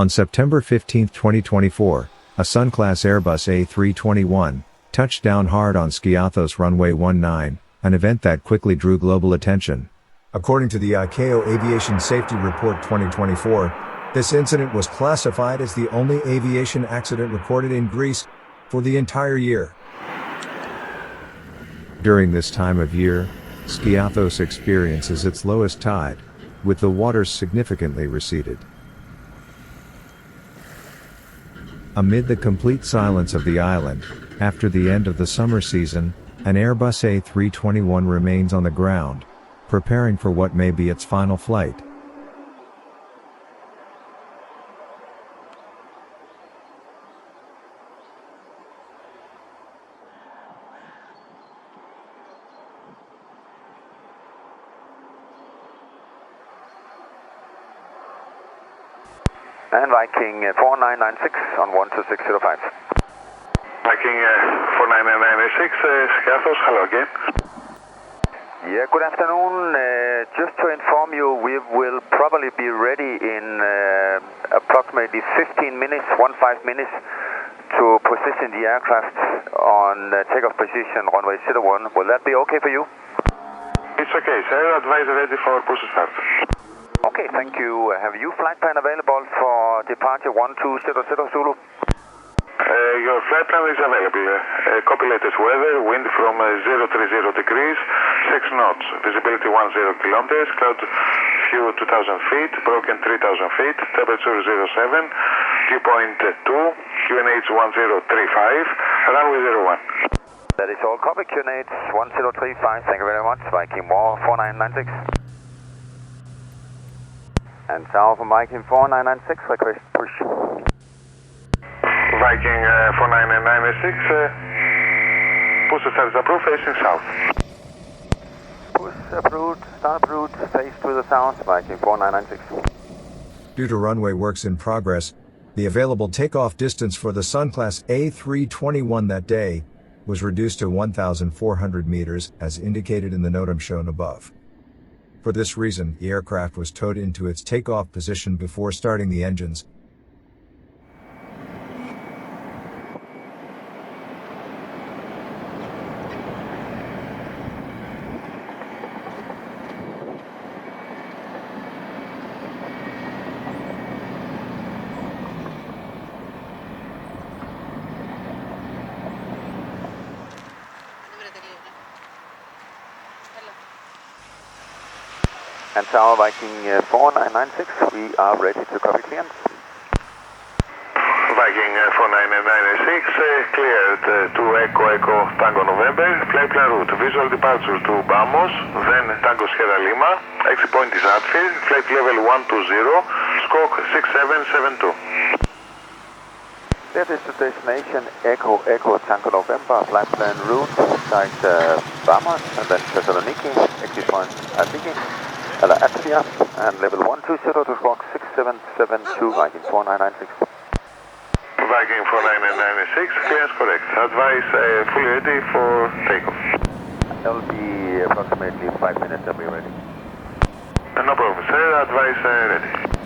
On September 15, 2024, a Sunclass Airbus A321 touched down hard on Skiathos Runway 19, an event that quickly drew global attention. According to the ICAO Aviation Safety Report 2024, this incident was classified as the only aviation accident recorded in Greece for the entire year. During this time of year, Skiathos experiences its lowest tide, with the waters significantly receded. Amid the complete silence of the island, after the end of the summer season, an Airbus A321 remains on the ground, preparing for what may be its final flight. And Viking 4996 on 12605. Viking 4996, Skiathos, hello again. Yeah, good afternoon. Just to inform you, we will probably be ready in approximately 15 minutes, 15 minutes, to position the aircraft on takeoff position runway 01. Will that be okay for you? It's okay, sir. Advise ready for push start. Okay, thank you. Have you flight plan available for departure 1200 Zulu? Your flight plan is available. Copy latest weather, wind from 030 degrees, 6 knots, visibility 10 kilometers, cloud view 2000 feet, broken 3000 feet, temperature 07, viewpoint 2, QNH 1035, runway 01. That is all. Copy QNH 1035. Thank you very much. Viking 4996. And Tower from Viking 4996, request push. Viking 4996, push start approved, facing south. Push approved, start approved, face to the south, Viking 4996. Due to runway works in progress, the available takeoff distance for the Sunclass A321 that day was reduced to 1,400 meters, as indicated in the NOTAM shown above. For this reason, the aircraft was towed into its takeoff position before starting the engines. And Tower Viking 4996, we are ready to copy clearance. Viking 4996, cleared to Echo Tango November, flight plan route, visual departure to Bamos, then Tango Sierra Lima, exit point is Atfield, flight level 120, squawk 6772. That is the destination, Echo Tango November, flight plan route, site Bamos, and then Thessaloniki, exit point Atiki. Atria, and level 120 to squawk 6772, Viking 4996. Viking 4996, clearance correct. Advise fully ready for takeoff. That will be approximately 5 minutes, I'll be ready. No problem, sir. Advise ready.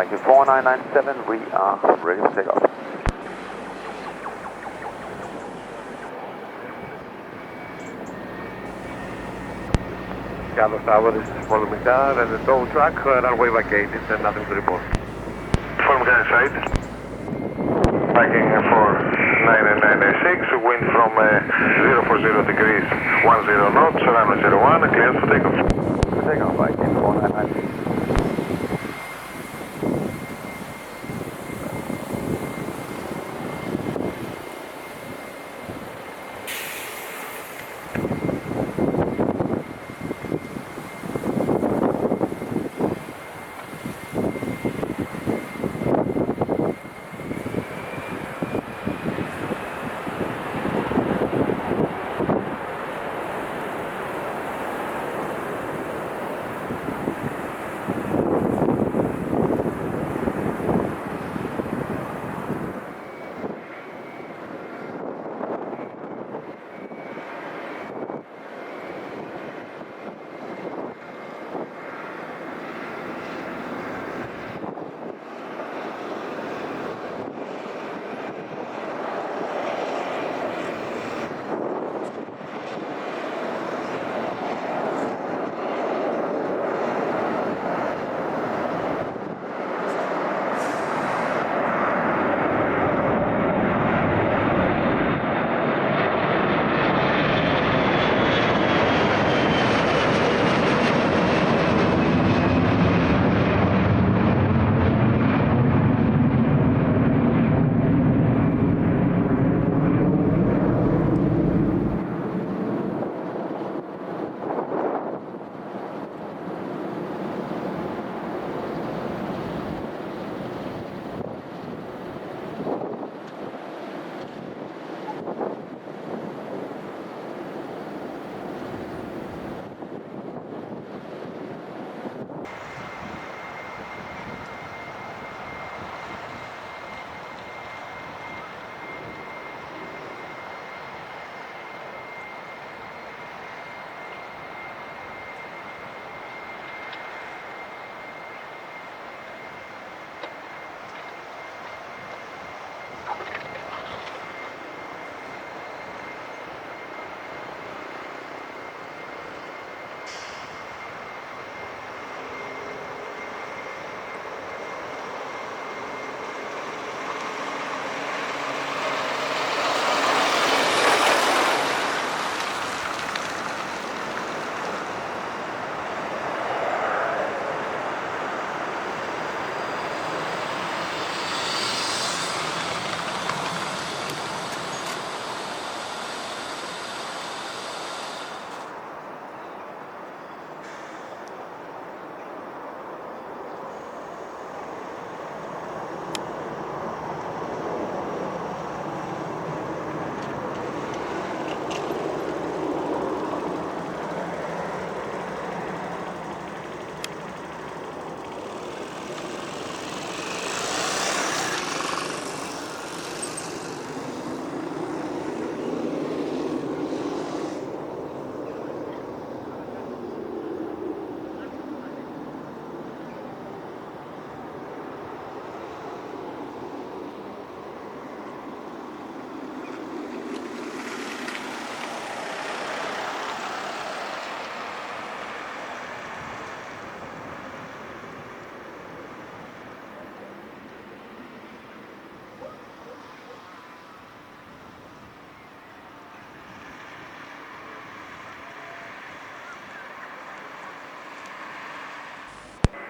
Viking 4997, we are ready for takeoff. Skiathos Tower, this is Follow Me Car and the tow truck, runway vacated and nothing to report. Follow Me Car inside. Viking 4996, wind from 040 degrees 10 knots, runway 01, cleared for takeoff. For takeoff, Viking 4996.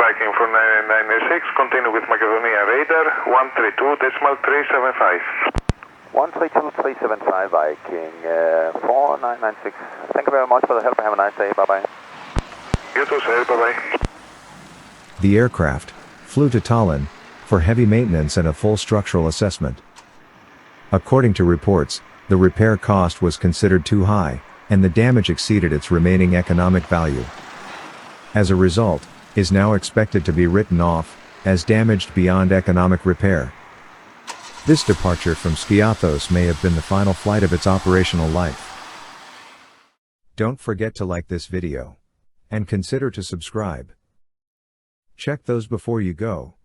Viking from 996, continue with Macedonia radar, 132.375. 132.375, Viking 4996. Thank you very much for the help. Have a nice day. Bye-bye. You too, sir. Bye-bye. The aircraft flew to Tallinn for heavy maintenance and a full structural assessment. According to reports, the repair cost was considered too high, and the damage exceeded its remaining economic value. As a result, is now expected to be written off as damaged beyond economic repair. This departure from Skiathos may have been the final flight of its operational life. Don't forget to like this video and consider to subscribe. Check those before you go.